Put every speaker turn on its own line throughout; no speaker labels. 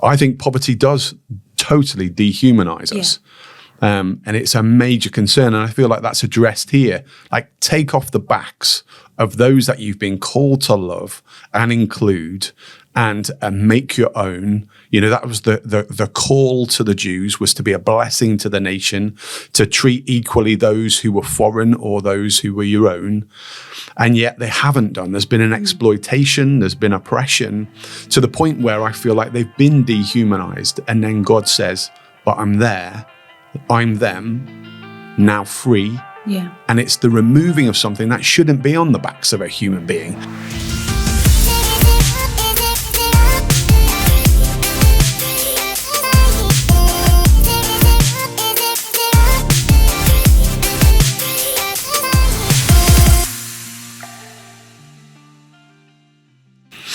I think poverty does totally dehumanize us. And it's a major concern. And I feel like that's addressed here. Like, take off the backs of those that you've been called to love and include and make your own. You know, that was the call to the Jews, was to be a blessing to the nation, to treat equally those who were foreign or those who were your own. And yet they haven't done. There's been an exploitation, there's been oppression, to the point where I feel like they've been dehumanized. And then God says, but I'm there, I'm them, now free.
Yeah.
And it's the removing of something that shouldn't be on the backs of a human being.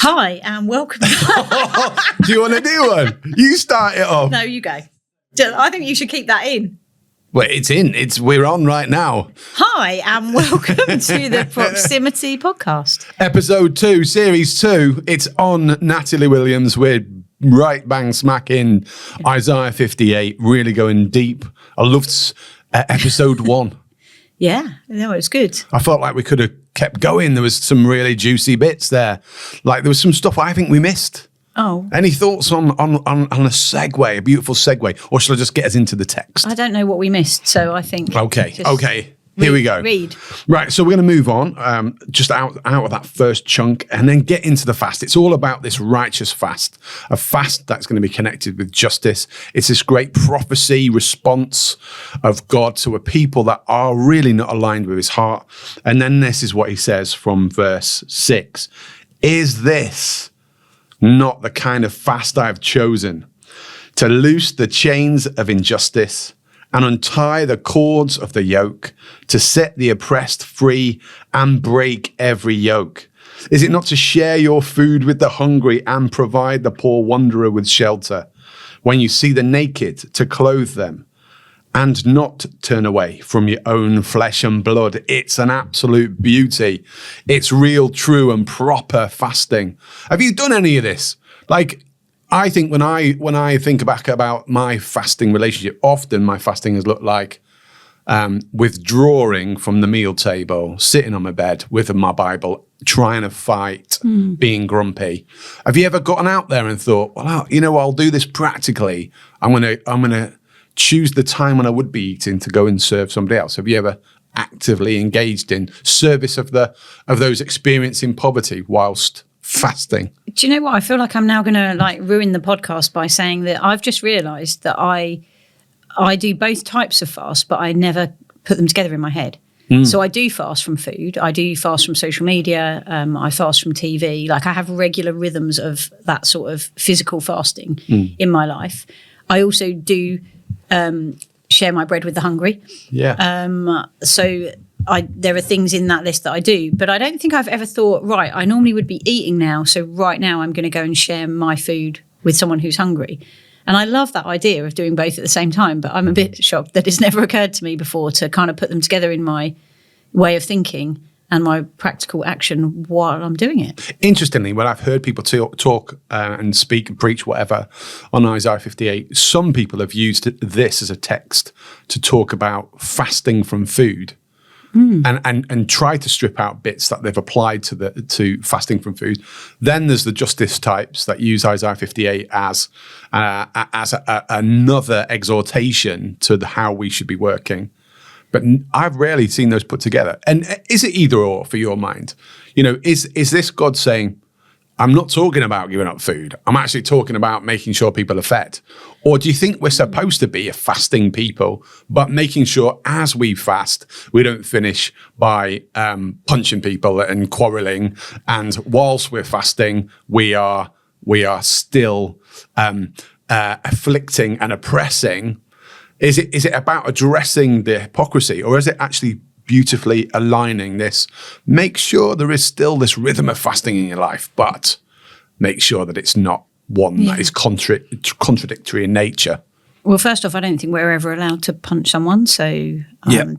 Hi, and welcome.
Do you want to do one? You start it off.
No, you go. I think you should keep that in.
Well, it's in. We're on right now.
Hi, and welcome to the Proximity Podcast.
Episode 2, Series 2. It's on Natalie Williams. We're right bang smack in Isaiah 58, really going deep. I loved episode 1.
Yeah, no, it was good.
I felt like we could have kept going. There was some really juicy bits there. Like, there was some stuff I think we missed.
Oh.
Any thoughts on a segue, a beautiful segue? Or shall I just get us into the text?
I don't know what we missed, so I think...
Okay. Here we go.
Read.
Right, so we're going to move on, just out of that first chunk, and then get into the fast. It's all about this righteous fast, a fast that's going to be connected with justice. It's this great prophecy response of God to a people that are really not aligned with his heart. And then this is what he says from verse 6. Is this not the kind of fast I have chosen, to loose the chains of injustice and untie the cords of the yoke, to set the oppressed free and break every yoke? Is it not to share your food with the hungry and provide the poor wanderer with shelter? When you see the naked, to clothe them and not turn away from your own flesh and blood. It's an absolute beauty. It's real, true and proper fasting. Have you done any of this? Like, I think when I think back about my fasting relationship, often my fasting has looked like withdrawing from the meal table, sitting on my bed with my Bible, trying to fight being grumpy. Have you ever gotten out there and thought, well, I'll do this practically. I'm gonna choose the time when I would be eating to go and serve somebody else? Have you ever actively engaged in service of those experiencing poverty whilst fasting?
Do you know what? I feel like I'm now going to ruin the podcast by saying that I've just realised that I do both types of fast, but I never put them together in my head. So I do fast from food. I do fast from social media. I fast from TV. Like, I have regular rhythms of that sort of physical fasting in my life. I also do share my bread with the hungry.
Yeah.
So there are things in that list that I do, but I don't think I've ever thought, right, I normally would be eating now, so right now I'm going to go and share my food with someone who's hungry. And I love that idea of doing both at the same time, but I'm a bit shocked that it's never occurred to me before to kind of put them together in my way of thinking and my practical action while I'm doing it.
Interestingly, when I've heard people talk and speak and preach whatever on Isaiah 58, some people have used this as a text to talk about fasting from food. And try to strip out bits that they've applied to fasting from food. Then there's the justice types that use Isaiah 58 as another exhortation to how we should be working. But I've rarely seen those put together. And is it either or for your mind? Is this God saying, I'm not talking about giving up food. I'm actually talking about making sure people are fed. Or do you think we're supposed to be a fasting people, but making sure as we fast, we don't finish by punching people and quarreling? And whilst we're fasting, we are still afflicting and oppressing. Is it about addressing the hypocrisy, or is it actually beautifully aligning this? Make sure there is still this rhythm of fasting in your life, but make sure that it's not one that is contradictory in nature.
Well, first off, I don't think we're ever allowed to punch someone, so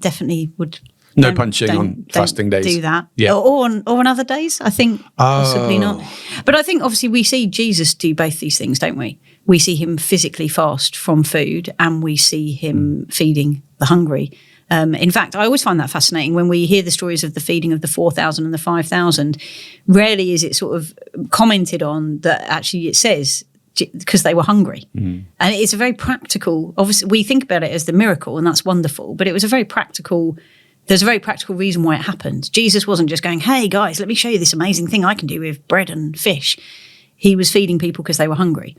definitely would...
No punching on fasting days.
Do that.
Yeah.
Or on other days, I think possibly not. But I think obviously we see Jesus do both these things, don't we? we see him physically fast from food, and we see him feeding the hungry. In fact, I always find that fascinating when we hear the stories of the feeding of the 4,000 and the 5,000. Rarely is it sort of commented on that actually it says because they were hungry. And it's a very practical, obviously we think about it as the miracle, and that's wonderful, but it was there's a very practical reason why it happened. Jesus wasn't just going, hey guys, let me show you this amazing thing I can do with bread and fish. He was feeding people because they were hungry.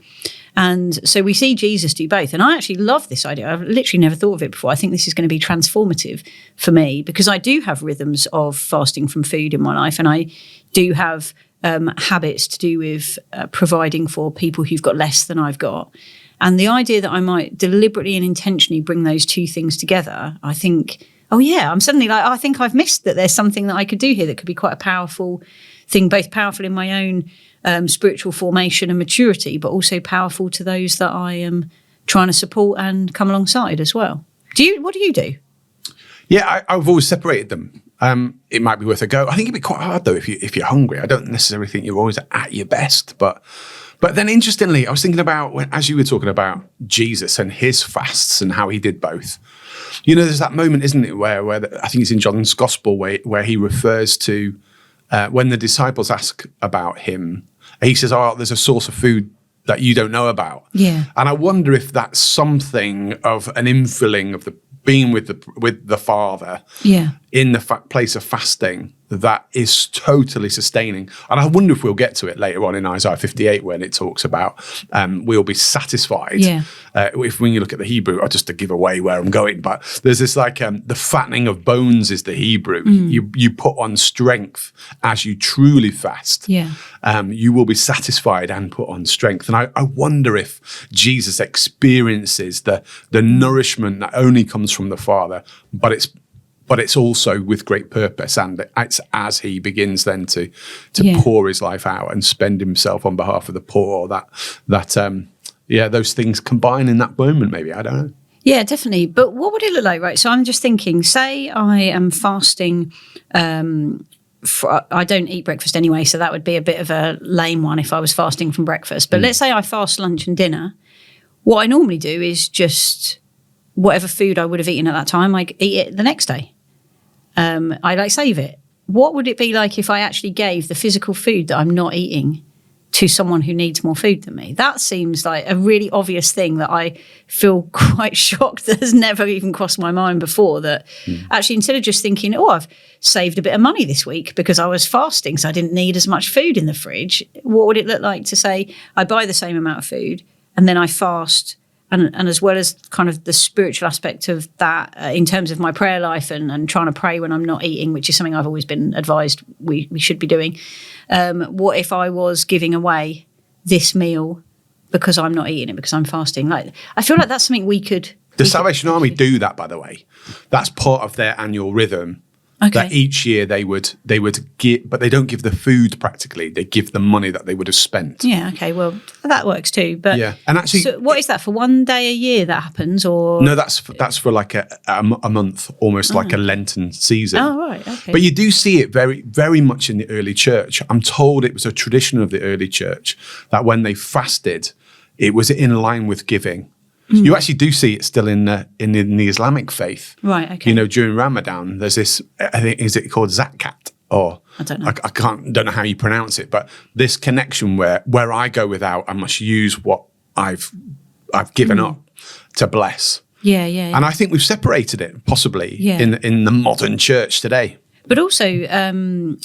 And so we see Jesus do both. And I actually love this idea. I've literally never thought of it before. I think this is going to be transformative for me, because I do have rhythms of fasting from food in my life. And I do have habits to do with providing for people who've got less than I've got. And the idea that I might deliberately and intentionally bring those two things together, I think, oh yeah, I'm suddenly like, I think I've missed that there's something that I could do here that could be quite a powerful thing, both powerful in my own spiritual formation and maturity, but also powerful to those that I am trying to support and come alongside as well. What do you do?
Yeah, I've always separated them. It might be worth a go. I think it'd be quite hard though if you're hungry. I don't necessarily think you're always at your best, but then interestingly, I was thinking about as you were talking about Jesus and his fasts and how he did both. You know, there's that moment, isn't it, where I think it's in John's Gospel where he refers to when the disciples ask about him. He says, "Oh, there's a source of food that you don't know about."
Yeah,
and I wonder if that's something of an infilling of the being with the Father.
Yeah,
in the place of fasting that is totally sustaining. And I wonder if we'll get to it later on in Isaiah 58 when it talks about we'll be satisfied.
Yeah.
When you look at the Hebrew, just to give away where I'm going, but there's this like the fattening of bones is the Hebrew. You put on strength as you truly fast.
Yeah.
You will be satisfied and put on strength. And I wonder if Jesus experiences the nourishment that only comes from the Father, but it's also with great purpose, and it's as he begins then to pour his life out and spend himself on behalf of the poor, that those things combine in that moment, maybe. I don't know.
Yeah, definitely. But what would it look like, right? So I'm just thinking, say I am fasting, I don't eat breakfast anyway, so that would be a bit of a lame one if I was fasting from breakfast. But let's say I fast lunch and dinner. What I normally do is just whatever food I would have eaten at that time, I eat it the next day. I save it. What would it be like if I actually gave the physical food that I'm not eating to someone who needs more food than me? That seems like a really obvious thing that I feel quite shocked that has never even crossed my mind before, that actually instead of just thinking, oh, I've saved a bit of money this week because I was fasting so I didn't need as much food in the fridge, what would it look like to say I buy the same amount of food and then I fast? And as well as kind of the spiritual aspect of that in terms of my prayer life and trying to pray when I'm not eating, which is something I've always been advised we should be doing. What if I was giving away this meal because I'm not eating it, because I'm fasting? Like, I feel like that's something we could...
The Salvation Army do that, by the way. That's part of their annual rhythm. Okay. That each year they would give, but they don't give the food practically. They give the money that they would have spent.
Yeah, okay, well that works too. But
yeah, and actually,
so what is that, for one day a year that happens, or
no? That's for like a month, almost like a Lenten season.
Oh right, okay.
But you do see it very, very much in the early church. I'm told it was a tradition of the early church that when they fasted, it was in line with giving. You actually do see it still in the Islamic faith.
Right, okay.
You know, during Ramadan, there's this, I think, is it called zakat? Or
I don't know.
Don't know how you pronounce it, but this connection where I go without, I must use what I've given up to bless.
Yeah.
And I think we've separated it possibly in the modern church today.
But also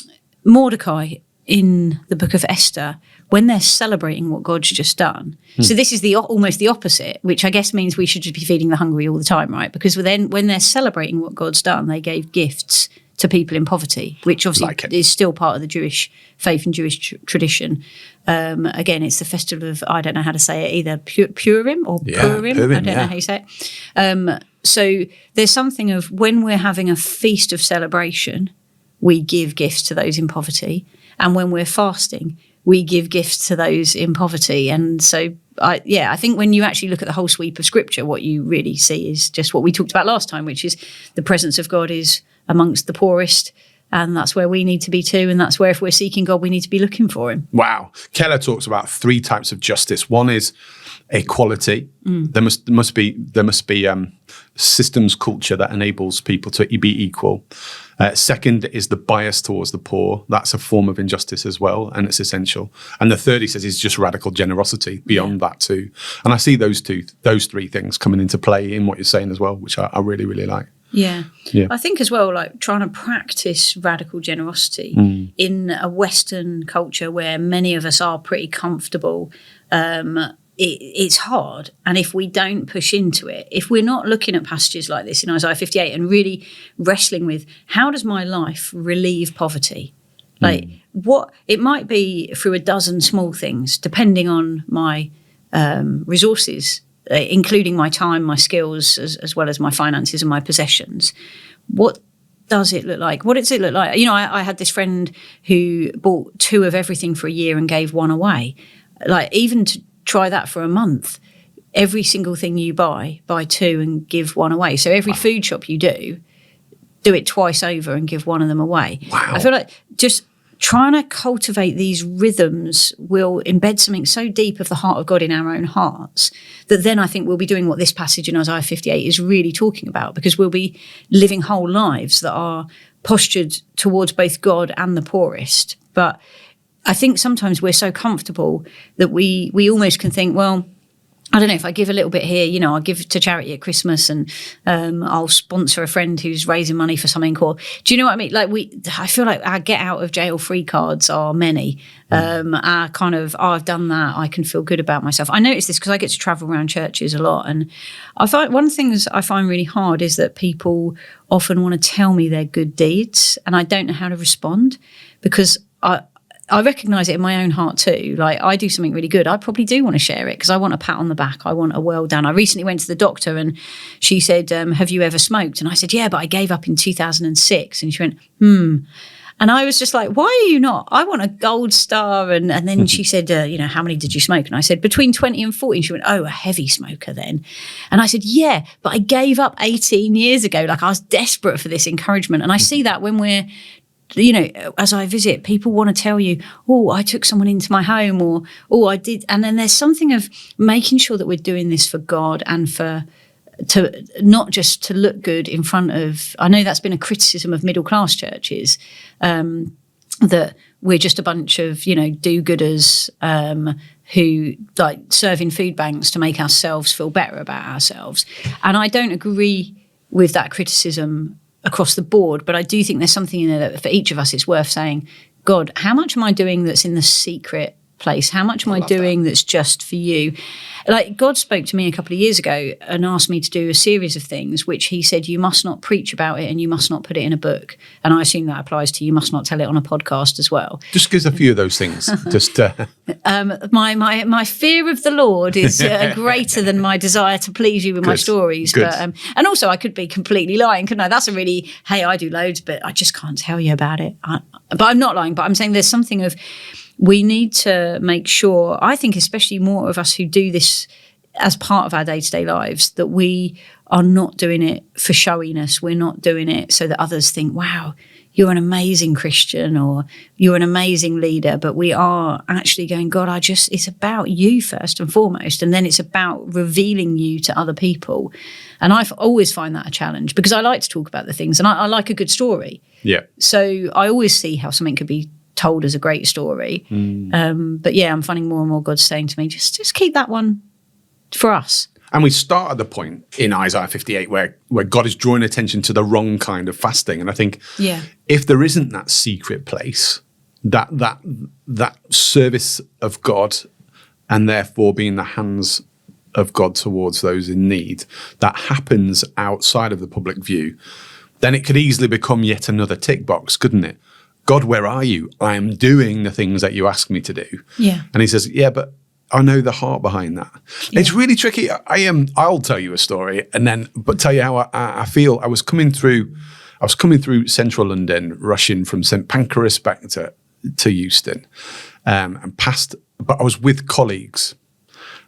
Mordecai in the book of Esther, when they're celebrating what God's just done. So this is almost the opposite, which I guess means we should just be feeding the hungry all the time, right? Because then when they're celebrating what God's done, they gave gifts to people in poverty, which obviously is still part of the Jewish faith and Jewish tradition. Again, it's the festival of, I don't know how to say it, either Purim or Purim. I don't know how you say it. So there's something of when we're having a feast of celebration, we give gifts to those in poverty. And when we're fasting, we give gifts to those in poverty. And so, I think when you actually look at the whole sweep of Scripture, what you really see is just what we talked about last time, which is the presence of God is amongst the poorest, And that's where we need to be too. And that's where, if we're seeking God, we need to be looking for him.
Wow. Keller talks about 3 types of justice. One is equality. There must be systems culture that enables people to be equal. Second is the bias towards the poor. That's a form of injustice as well, and it's essential. And the third, he says, is just radical generosity beyond that too. And I see those 3 things coming into play in what you're saying as well, which I really, really like.
Yeah. I think as well, like trying to practice radical generosity in a Western culture where many of us are pretty comfortable, it's hard. And if we don't push into it, if we're not looking at passages like this in Isaiah 58 and really wrestling with, how does my life relieve poverty? Like what it might be through a dozen small things, depending on my resources, including my time, my skills, as well as my finances and my possessions. What does it look like? What does it look like? You know, I had this friend who bought 2 of everything for a year and gave 1 away. Like, even to try that for a month, every single thing you buy 2 and give 1 away. So every food shop you do it twice over and give 1 of them away.
Wow.
I feel like just trying to cultivate these rhythms will embed something so deep of the heart of God in our own hearts that then I think we'll be doing what this passage in Isaiah 58 is really talking about, because we'll be living whole lives that are postured towards both God and the poorest. But I think sometimes we're so comfortable that we almost can think, well, I don't know, if I give a little bit here, you know, I'll give to charity at Christmas and I'll sponsor a friend who's raising money for something. Or do you know what I mean? Like I feel like our get out of jail free cards are many. Our kind of, I've done that, I can feel good about myself. I notice this because I get to travel around churches a lot. And I find one of the things I find really hard is that people often want to tell me their good deeds and I don't know how to respond, because I recognise it in my own heart too. Like, I do something really good, I probably do want to share it because I want a pat on the back. I want a well done. I recently went to the doctor and she said, have you ever smoked? And I said, yeah, but I gave up in 2006. And she went, And I was just like, why are you not? I want a gold star. And then she said, you know, how many did you smoke? And I said, between 20 and 40. And she went, oh, a heavy smoker then. And I said, yeah, but I gave up 18 years ago. Like, I was desperate for this encouragement. And I see that when we're, you know, as I visit, people want to tell you, oh, I took someone into my home, or, oh, I did. And then there's something of making sure that we're doing this for God and to not just to look good in front of, I know that's been a criticism of middle class churches, that we're just a bunch of, you know, do-gooders who like serving food banks to make ourselves feel better about ourselves. And I don't agree with that criticism across the board, but I do think there's something in there that for each of us it's worth saying, God, how much am I doing that's in the secret place? How much am I doing that's just for you? Like, God spoke to me a couple of years ago and asked me to do a series of things which he said, you must not preach about it and you must not put it in a book. And I assume that applies to you must not tell it on a podcast as well.
Just give us a few of those things. Just
my fear of the Lord is greater than my desire to please you with my stories.
Good.
But and also I could be completely lying, couldn't I? That's a really, hey, I do loads, but I just can't tell you about it. But I'm not lying, but I'm saying there's something of, we need to make sure, I think especially more of us who do this as part of our day-to-day lives, that we are not doing it for showiness. We're not doing it so that others think, wow, you're an amazing Christian or you're an amazing leader. But we are actually going, God, it's about you first and foremost. And then it's about revealing you to other people. And I always find that a challenge because I like to talk about the things and I like a good story.
Yeah.
So I always see how something could be told as a great story. But yeah, I'm finding more and more God saying to me, just keep that one for us.
And we start at the point in Isaiah 58 where God is drawing attention to the wrong kind of fasting. And I think if there isn't that secret place, that service of God and therefore being the hands of God towards those in need, that happens outside of the public view, then it could easily become yet another tick box, couldn't it? God, where are you? I am doing the things that you ask me to do. Yeah. And he says, yeah, but I know the heart behind that. Yeah. It's really tricky. I'll tell you a story but tell you how I feel. I was coming through central London, rushing from St Pancras back to Euston, and passed, but I was with colleagues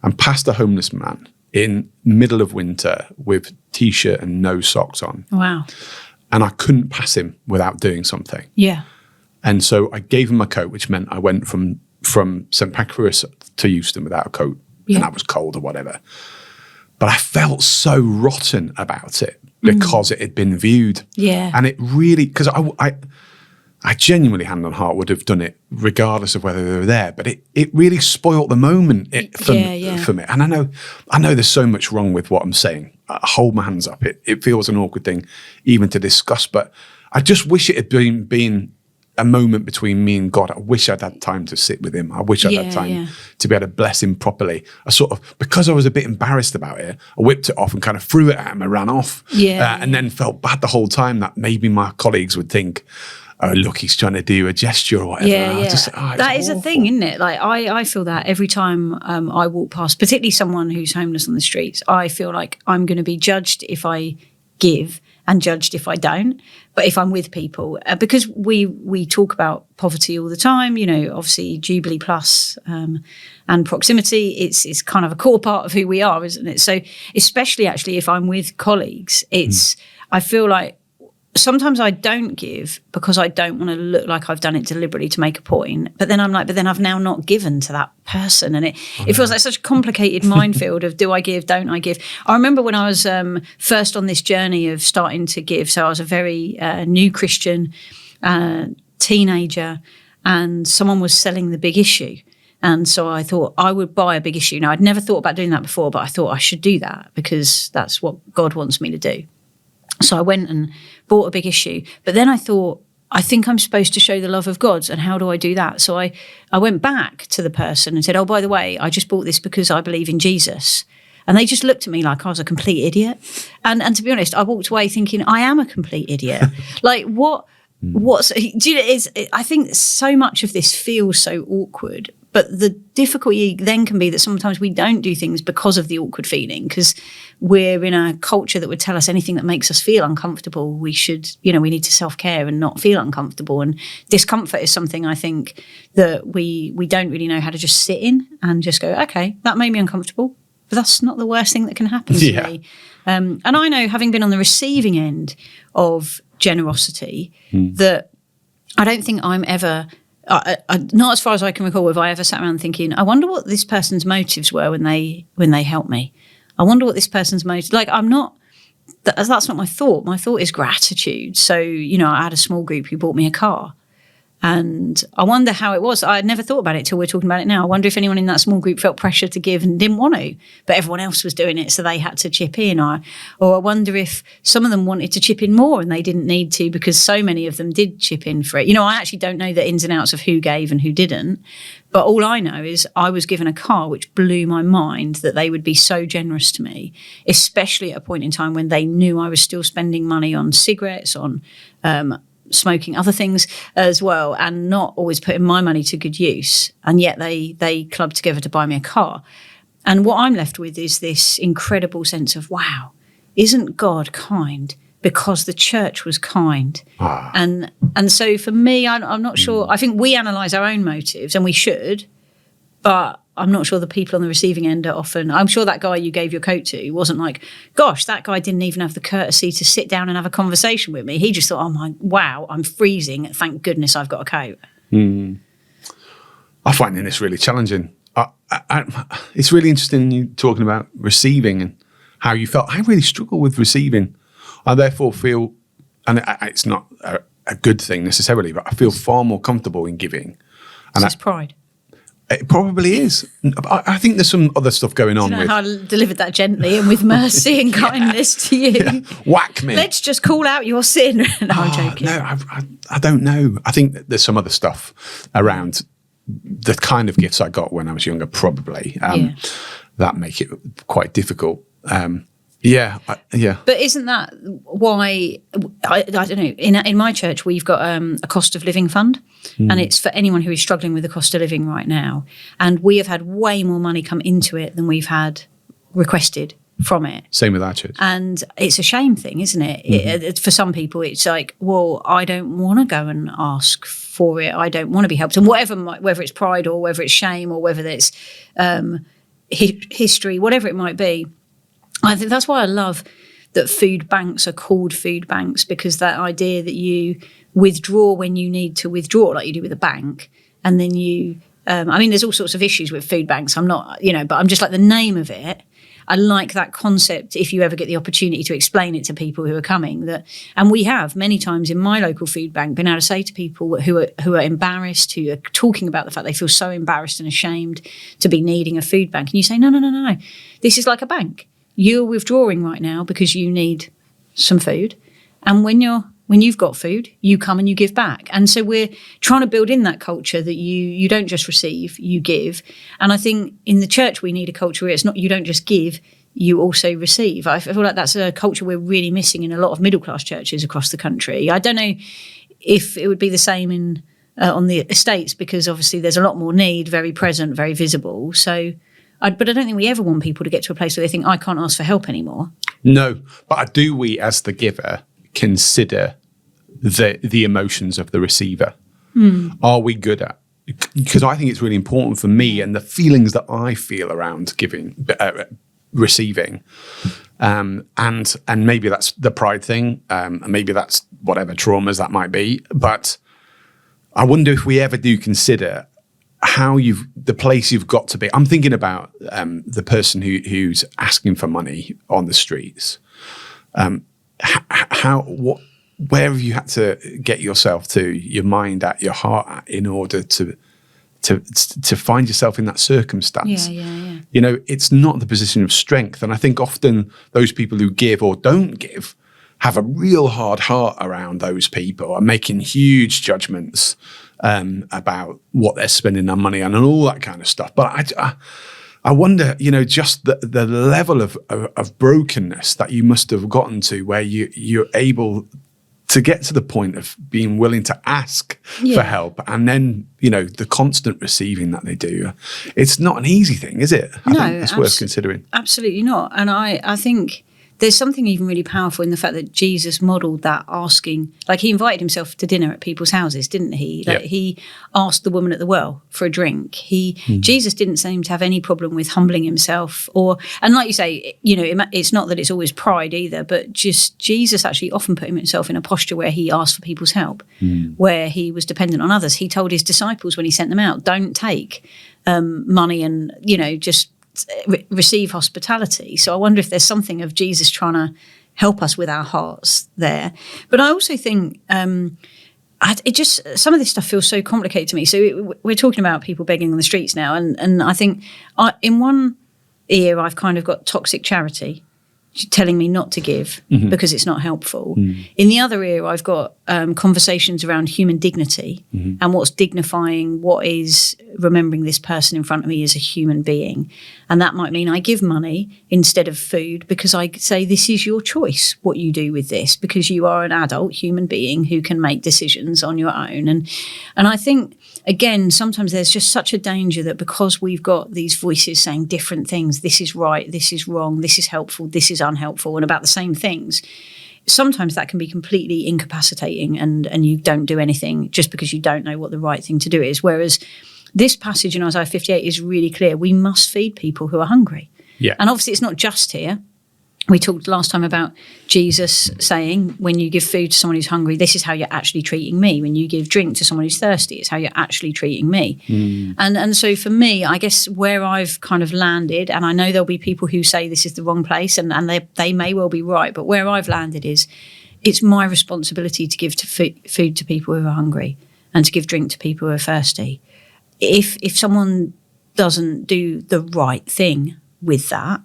and passed a homeless man in middle of winter with t-shirt and no socks on.
Wow.
and I couldn't pass him without doing something.
Yeah.
And so I gave him my coat, which meant I went from St Pancras to Euston without a coat, and I was cold or whatever. But I felt so rotten about it because it had been viewed.
Yeah.
And it really, because I genuinely, hand on heart, would have done it regardless of whether they were there. But it really spoilt the moment for me. And I know there's so much wrong with what I'm saying. I hold my hands up. It feels an awkward thing even to discuss. But I just wish it had been a moment between me and God. I wish I'd had time to sit with him. I wish I'd had time to be able to bless him properly. I sort of, because I was a bit embarrassed about it, I whipped it off and kind of threw it at him and ran off. And then felt bad the whole time that maybe my colleagues would think, oh, look, he's trying to do a gesture or whatever. That
is a thing, isn't it? Like I feel that every time I walk past, particularly someone who's homeless on the streets, I feel like I'm going to be judged if I give and judged if I don't. But if I'm with people, because we talk about poverty all the time, you know, obviously Jubilee Plus and proximity, it's kind of a core part of who we are, isn't it? So especially actually if I'm with colleagues, I feel like sometimes I don't give because I don't want to look like I've done it deliberately to make a point. But then I'm like, but then I've now not given to that person. And it feels like such a complicated minefield of do I give, don't I give? I remember when I was first on this journey of starting to give. So I was a very new Christian teenager, and someone was selling the Big Issue. And so I thought I would buy a Big Issue. Now, I'd never thought about doing that before, but I thought I should do that because that's what God wants me to do. So I went and bought a Big Issue. But then I thought, I think I'm supposed to show the love of God. And how do I do that? So I went back to the person and said, oh, by the way, I just bought this because I believe in Jesus. And they just looked at me like I was a complete idiot. And to be honest, I walked away thinking I am a complete idiot. Like what's, do you know, I think so much of this feels so awkward. But the difficulty then can be that sometimes we don't do things because of the awkward feeling, because we're in a culture that would tell us anything that makes us feel uncomfortable, we should, you know, we need to self-care and not feel uncomfortable. And discomfort is something I think that we don't really know how to just sit in and just go, okay, that made me uncomfortable, but that's not the worst thing that can happen to me. And I know, having been on the receiving end of generosity, that I don't think I'm ever... not as far as I can recall have I ever sat around thinking, I wonder what this person's motives were when they helped me. I wonder what this person's motive. Like, I'm not. That's not my thought. My thought is gratitude. So, you know, I had a small group who bought me a car, and I wonder how it was. I had never thought about it till we're talking about it now. I wonder if anyone in that small group felt pressure to give and didn't want to, but everyone else was doing it, so they had to chip in. Or I wonder if some of them wanted to chip in more and they didn't need to because so many of them did chip in for it. You know, I actually don't know the ins and outs of who gave and who didn't, but all I know is I was given a car, which blew my mind that they would be so generous to me, especially at a point in time when they knew I was still spending money on cigarettes, on smoking, other things as well, and not always putting my money to good use. And yet they clubbed together to buy me a car. And what I'm left with is this incredible sense of, wow, isn't God kind? Because the church was kind. And so for me, I'm not sure. I think we analyse our own motives, and we should, but I'm not sure the people on the receiving end are often. I'm sure that guy you gave your coat to wasn't like, gosh, that guy didn't even have the courtesy to sit down and have a conversation with me. He just thought, wow, I'm freezing. Thank goodness I've got a coat.
I find this really challenging. It's really interesting you talking about receiving and how you felt. I really struggle with receiving. I therefore feel, and it's not a good thing necessarily, but I feel far more comfortable in giving. And
it's pride.
It probably is. I think there's some other stuff going on.
I how I delivered that gently and with mercy and kindness to you.
Yeah. Whack me.
Let's just call out your sin. No, I'm joking.
No, I don't know. I think there's some other stuff around the kind of gifts I got when I was younger, probably, that make it quite difficult. Yeah.
But isn't that why, I don't know, in my church we've got a cost of living fund, and it's for anyone who is struggling with the cost of living right now. And we have had way more money come into it than we've had requested from it.
Same with our church.
And it's a shame thing, isn't it? For some people, it's like, well, I don't want to go and ask for it. I don't want to be helped. And whether it's pride or whether it's shame or whether it's history, whatever it might be, I think that's why I love that food banks are called food banks because that idea that you withdraw when you need to withdraw, like you do with a bank, and then you, there's all sorts of issues with food banks. I'm not, but I'm just like the name of it. I like that concept if you ever get the opportunity to explain it to people who are coming. And we have many times in my local food bank been able to say to people who are embarrassed, who are talking about the fact they feel so embarrassed and ashamed to be needing a food bank. And you say, no. This is like a bank. You're withdrawing right now because you need some food. And when you've got food, you come and you give back. And so we're trying to build in that culture that you don't just receive, you give. And I think in the church we need a culture where it's not you don't just give, you also receive. I feel like that's a culture we're really missing in a lot of middle-class churches across the country. I don't know if it would be the same on the estates, because obviously there's a lot more need, very present, very visible. So, but I don't think we ever want people to get to a place where they think, I can't ask for help anymore.
No, but do we, as the giver, consider the emotions of the receiver? Are we good at? Because I think it's really important for me and the feelings that I feel around giving, receiving, and maybe that's the pride thing, and maybe that's whatever traumas that might be. But I wonder if we ever do consider how the place you've got to be. I'm thinking about the person who's asking for money on the streets. Where have you had to get yourself to, your mind at, your heart at, in order to find yourself in that circumstance?
Yeah.
It's not the position of strength. And I think often those people who give or don't give have a real hard heart around those people and making huge judgments about what they're spending their money on and all that kind of stuff. But I wonder, just the level of brokenness that you must have gotten to where you're able to get to the point of being willing to ask for help, and then, the constant receiving that they do. It's not an easy thing, is it? I think it's worth considering.
Absolutely not. And I think there's something even really powerful in the fact that Jesus modelled that asking. Like, he invited himself to dinner at people's houses, didn't he? Like, he asked the woman at the well for a drink. Jesus didn't seem to have any problem with humbling himself, and like you say, it's not that it's always pride either, but just Jesus actually often put himself in a posture where he asked for people's help, where he was dependent on others. He told his disciples when he sent them out, don't take money and, just receive hospitality. So I wonder if there's something of Jesus trying to help us with our hearts there. But I also think some of this stuff feels so complicated to me. So we're talking about people begging on the streets now, and I think in one ear I've kind of got toxic charity telling me not to give because it's not helpful. In the other ear I've got conversations around human dignity and what's dignifying, what is remembering this person in front of me as a human being. And that might mean I give money instead of food because I say, this is your choice what you do with this, because you are an adult human being who can make decisions on your own. And I think, again, sometimes there's just such a danger that because we've got these voices saying different things, this is right, this is wrong, this is helpful, this is unhelpful, and about the same things, sometimes that can be completely incapacitating and you don't do anything just because you don't know what the right thing to do is. Whereas this passage in Isaiah 58 is really clear. We must feed people who are hungry.
Yeah.
And obviously it's not just here. We talked last time about Jesus saying, when you give food to someone who's hungry, this is how you're actually treating me. When you give drink to someone who's thirsty, it's how you're actually treating me. And so for me, I guess where I've kind of landed, and I know there'll be people who say this is the wrong place, and they may well be right, but where I've landed is it's my responsibility to give food to people who are hungry and to give drink to people who are thirsty. If someone doesn't do the right thing with that,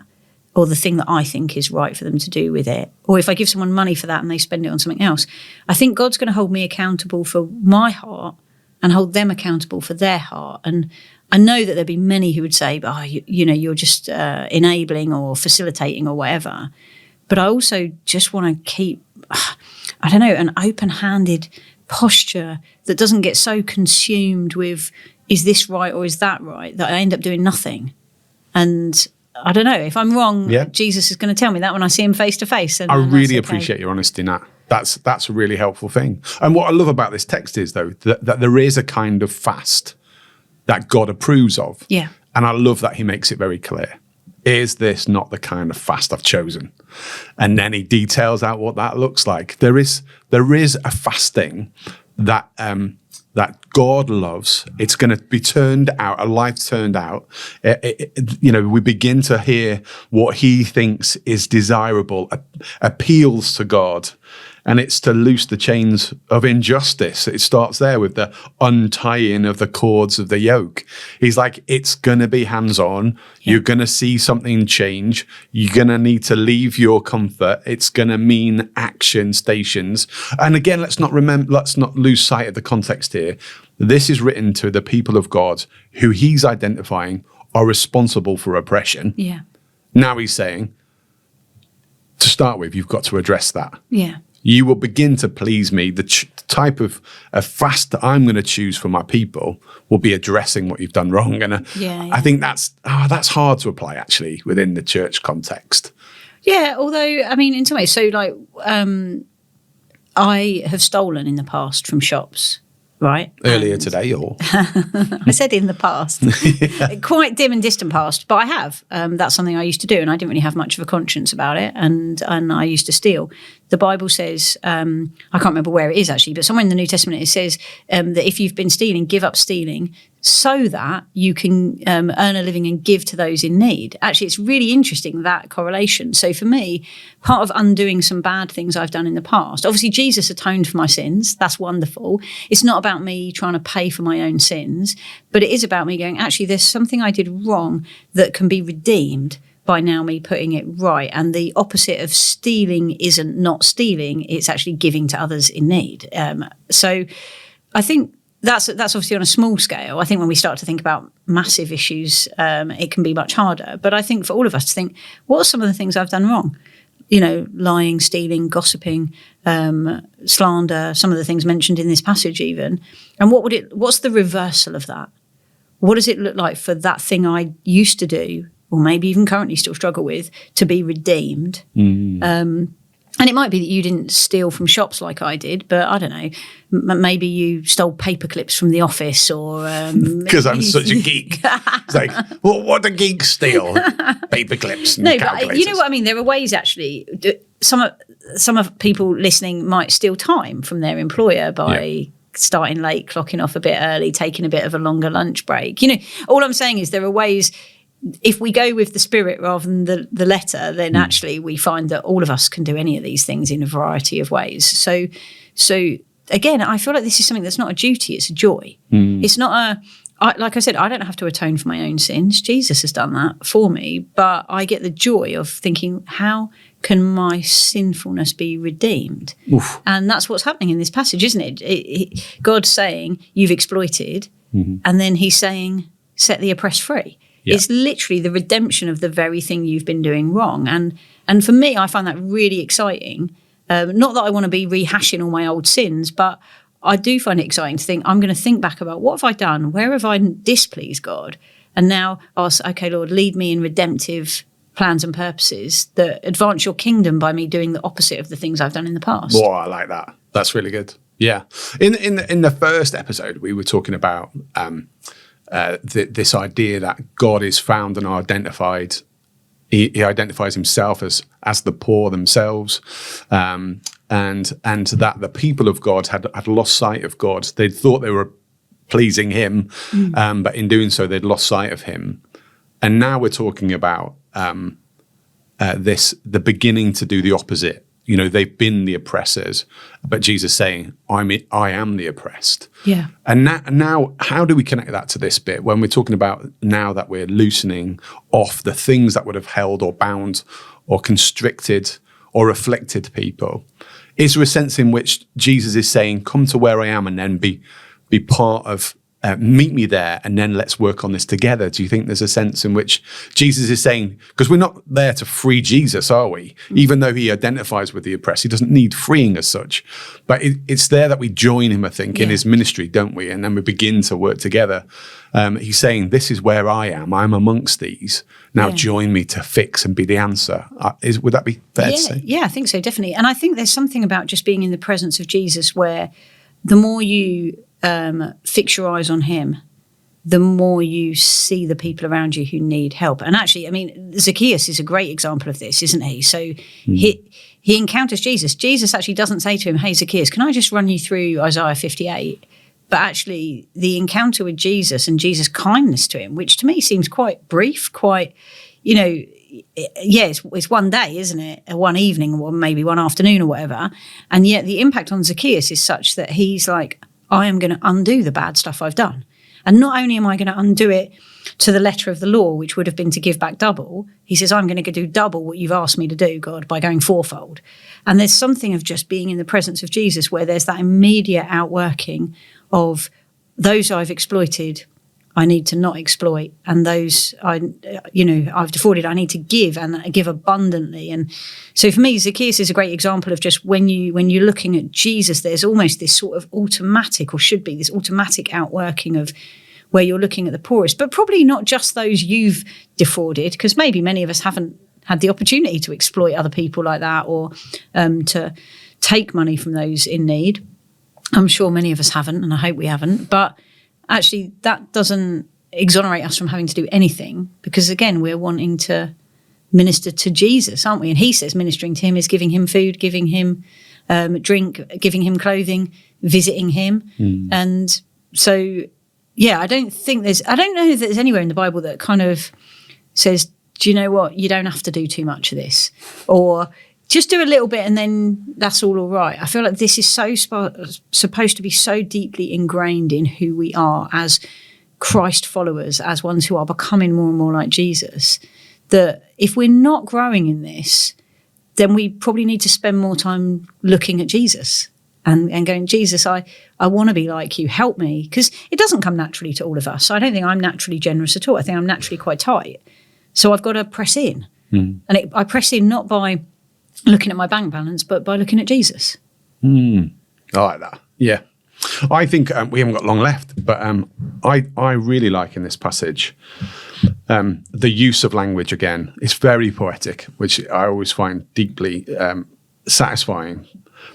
or the thing that I think is right for them to do with it, or if I give someone money for that and they spend it on something else, I think God's going to hold me accountable for my heart and hold them accountable for their heart. And I know that there'd be many who would say, you're just enabling or facilitating or whatever. But I also just want to keep, an open-handed posture that doesn't get so consumed with, is this right or is that right, that I end up doing nothing. And I don't know, if I'm wrong, Jesus is going to tell me that when I see him face to face.
I really appreciate your honesty in that. That's a really helpful thing. And what I love about this text is, though, that there is a kind of fast that God approves of.
Yeah.
And I love that he makes it very clear. is this not the kind of fast I've chosen? And then he details out what that looks like. There is a fasting that that God loves. It's going to be turned out, a life turned out. We begin to hear what he thinks is desirable, appeals to God. And it's to loose the chains of injustice. It starts there with the untying of the cords of the yoke. He's like, it's going to be hands-on. Yeah. You're going to see something change. You're going to need to leave your comfort. It's going to mean action stations. And again, let's not lose sight of the context here. This is written to the people of God who he's identifying are responsible for oppression.
Yeah.
Now he's saying, to start with, you've got to address that.
Yeah.
You will begin to please me. The type of fast that I'm going to choose for my people will be addressing what you've done wrong. And I think that's hard to apply, actually, within the church context.
Yeah, although, I mean, in some ways, so like I have stolen in the past from shops, right?
Earlier today, or?
I said in the past. Yeah. Quite dim and distant past, but I have. That's something I used to do, and I didn't really have much of a conscience about it, and I used to steal. The Bible says, I can't remember where it is actually, but somewhere in the New Testament it says that if you've been stealing, give up stealing so that you can earn a living and give to those in need. Actually, it's really interesting, that correlation. So for me, part of undoing some bad things I've done in the past, obviously Jesus atoned for my sins. That's wonderful. It's not about me trying to pay for my own sins, but it is about me going, actually, there's something I did wrong that can be redeemed by now me putting it right. And the opposite of stealing isn't not stealing, it's actually giving to others in need. So I think that's obviously on a small scale. I think when we start to think about massive issues, it can be much harder. But I think for all of us to think, what are some of the things I've done wrong? Lying, stealing, gossiping, slander, some of the things mentioned in this passage even. And what's the reversal of that? What does it look like for that thing I used to do, or maybe even currently still struggle with, to be redeemed? And it might be that you didn't steal from shops like I did, but I don't know, maybe you stole paper clips from the office, or...
Because I'm such a geek. It's like, well, what do geeks steal? Paper clips and calculators.
But you know what I mean? There are ways, actually, some of people listening might steal time from their employer by... starting late, clocking off a bit early, taking a bit of a longer lunch break. All I'm saying is there are ways, if we go with the spirit rather than the letter, then actually we find that all of us can do any of these things in a variety of ways. So again, I feel like this is something that's not a duty, it's a joy. It's not like I said, I don't have to atone for my own sins. Jesus has done that for me, but I get the joy of thinking, how can my sinfulness be redeemed? Oof. And that's what's happening in this passage, isn't it? God's saying, you've exploited, and then he's saying, set the oppressed free. Yeah. It's literally the redemption of the very thing you've been doing wrong. And for me, I find that really exciting. Not that I want to be rehashing all my old sins, but I do find it exciting to think, I'm going to think back about what have I done? Where have I displeased God? And now ask, okay, Lord, lead me in redemptive plans and purposes that advance your kingdom by me doing the opposite of the things I've done in the past.
Oh, I like that. That's really good. Yeah. In the first episode, we were talking about this idea that God is found and identified. He identifies himself as the poor themselves, and that the people of God had lost sight of God. They thought they were pleasing him, but in doing so, they'd lost sight of him. And now we're talking about the beginning to do the opposite. They've been the oppressors, but Jesus saying, I am the oppressed.
Yeah.
And now, how do we connect that to this bit when we're talking about now that we're loosening off the things that would have held or bound or constricted or afflicted people? Is there a sense in which Jesus is saying, come to where I am and then be part of, meet me there and then let's work on this together? Do you think there's a sense in which Jesus is saying, because we're not there to free Jesus, are we? Even though he identifies with the oppressed, he doesn't need freeing as such. But it's there that we join him, I think, in his ministry, don't we? And then we begin to work together. He's saying, this is where I am. I'm amongst these. Now join me to fix and be the answer. Would that be fair to say?
Yeah, I think so, definitely. And I think there's something about just being in the presence of Jesus where the more you fix your eyes on him, the more you see the people around you who need help. And actually, I mean, Zacchaeus is a great example of this, isn't he? So he encounters Jesus. Jesus actually doesn't say to him, hey, Zacchaeus, can I just run you through Isaiah 58? But actually, the encounter with Jesus and Jesus' kindness to him, which to me seems quite brief, quite, it's one day, isn't it? One evening or maybe one afternoon or whatever. And yet the impact on Zacchaeus is such that he's like, I am going to undo the bad stuff I've done. And not only am I going to undo it to the letter of the law, which would have been to give back double, he says, I'm going to do double what you've asked me to do, God, by going fourfold. And there's something of just being in the presence of Jesus where there's that immediate outworking of those I've exploited, I need to not exploit, and those I've defrauded, I need to give, and give abundantly. And so for me, Zacchaeus is a great example of just when you're looking at Jesus, there's almost this sort of automatic, or should be this automatic outworking of where you're looking at the poorest, but probably not just those you've defrauded, because maybe many of us haven't had the opportunity to exploit other people like that, or to take money from those in need. I'm sure many of us haven't, and I hope we haven't, but actually, that doesn't exonerate us from having to do anything, because, again, we're wanting to minister to Jesus, aren't we? And he says ministering to him is giving him food, giving him drink, giving him clothing, visiting him. And so, yeah, I don't know that there's anywhere in the Bible that kind of says, do you know what? You don't have to do too much of this, or just do a little bit and then that's all right. I feel like this is so supposed to be so deeply ingrained in who we are as Christ followers, as ones who are becoming more and more like Jesus, that if we're not growing in this, then we probably need to spend more time looking at Jesus and going, Jesus, I want to be like you, help me. Because it doesn't come naturally to all of us. I don't think I'm naturally generous at all. I think I'm naturally quite tight. So I've got to press in. And I press in not by looking at my bank balance, but by looking at Jesus.
I like that. Yeah. I think we haven't got long left, but I really like in this passage the use of language again. It's very poetic, which I always find deeply satisfying.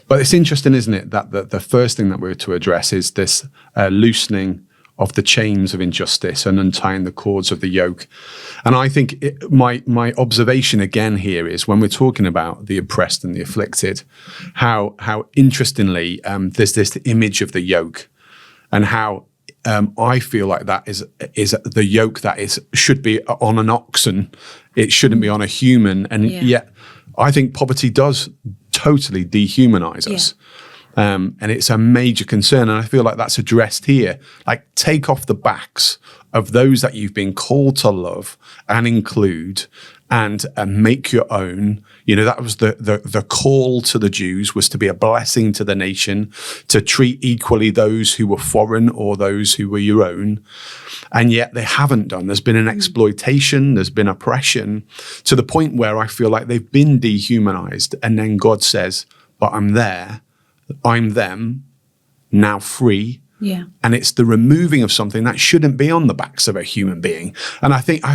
But it's interesting, isn't it, that the first thing that we're to address is this loosening of the chains of injustice and untying the cords of the yoke. And I think my observation again here is when we're talking about the oppressed and the afflicted, how interestingly there's this image of the yoke, and how I feel like that is the yoke that should be on an oxen. It shouldn't be on a human. And yet I think poverty does totally dehumanize us. And it's a major concern. And I feel like that's addressed here. Like, take off the backs of those that you've been called to love and include and make your own. You know, that was the call to the Jews, was to be a blessing to the nation, to treat equally those who were foreign or those who were your own. And yet they haven't done. There's been an exploitation, there's been oppression, to the point where I feel like they've been dehumanized. And then God says, but I'm there. I'm them, now free. Yeah. And it's the removing of something that shouldn't be on the backs of a human being. And I think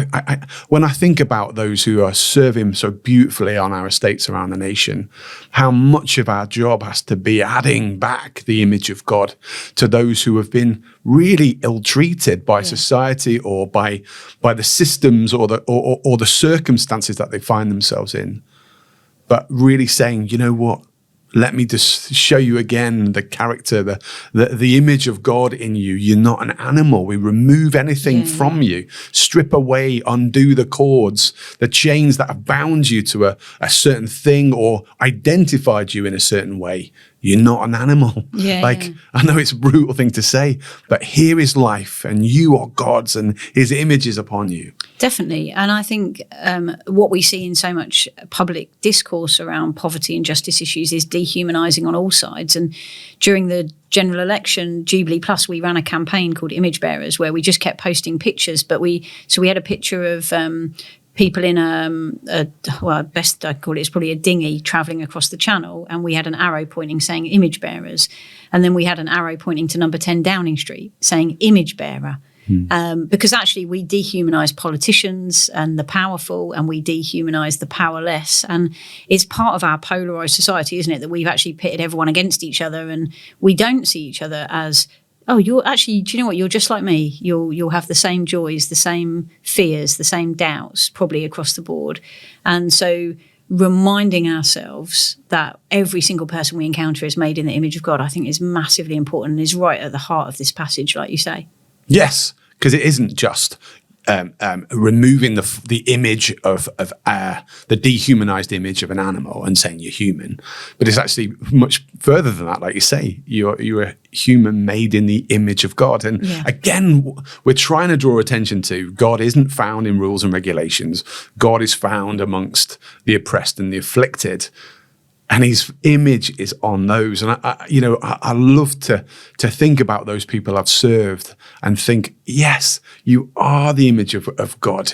when I think about those who are serving so beautifully on our estates around the nation, how much of our job has to be adding back the image of God to those who have been really ill-treated by society or by the systems or the circumstances that they find themselves in. But really saying, you know what? Let me just show you again the character, the image of God in you. You're not an animal. We remove anything from you, strip away, undo the cords, the chains that have bound you to a certain thing or identified you in a certain way. You're not an animal. I know it's a brutal thing to say, but here is life and you are God's and his image is upon you.
Definitely. And I think what we see in so much public discourse around poverty and justice issues is dehumanizing on all sides. And during the general election, Jubilee Plus, we ran a campaign called Image Bearers, where we just kept posting pictures. But we had a picture of people in best I call it is probably a dinghy travelling across the channel, and we had an arrow pointing saying image bearers, and then we had an arrow pointing to number 10 Downing Street saying image bearer. Because actually we dehumanise politicians and the powerful, and we dehumanise the powerless, and it's part of our polarised society, isn't it, that we've actually pitted everyone against each other, and we don't see each other as oh, you're actually, do you know what? You're just like me. You'll have the same joys, the same fears, the same doubts, probably across the board. And so reminding ourselves that every single person we encounter is made in the image of God, I think is massively important and is right at the heart of this passage, like you say.
Yes, because it isn't just removing the image of the dehumanized image of an animal and saying you're human, but it's actually much further than that. Like you say, you're a human made in the image of God. And again, we're trying to draw attention to God isn't found in rules and regulations. God is found amongst the oppressed and the afflicted. And his image is on those. And I love to think about those people I've served and think, yes, you are the image of God.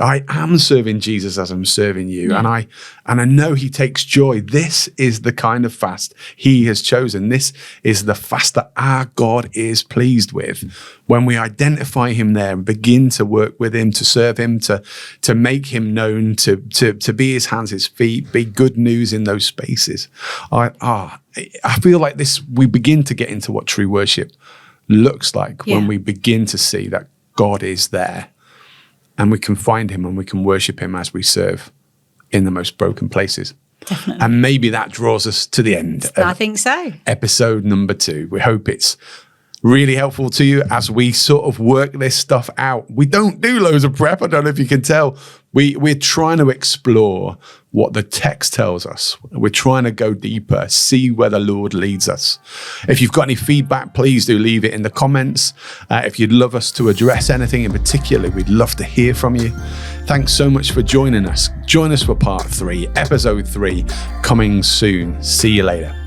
I am serving Jesus as I'm serving you. Yeah. And I know he takes joy. This is the kind of fast he has chosen. This is the fast that our God is pleased with. When we identify him there and begin to work with him, to serve him, to make him known, to be his hands, his feet, be good news in those spaces. I feel like we begin to get into what true worship looks like when we begin to see that God is there and we can find him and we can worship him as we serve in the most broken places.
Definitely.
And maybe that draws us to the end.
I think so. Episode
number 2. We hope it's really helpful to you as we sort of work this stuff out. We don't do loads of prep. I don't know if you can tell. We're trying to explore what the text tells us. We're trying to go deeper, see where the Lord leads us. If you've got any feedback, please do leave it in the comments. If you'd love us to address anything in particular, we'd love to hear from you. Thanks so much for joining us. Join us for part 3, episode 3, coming soon. See you later.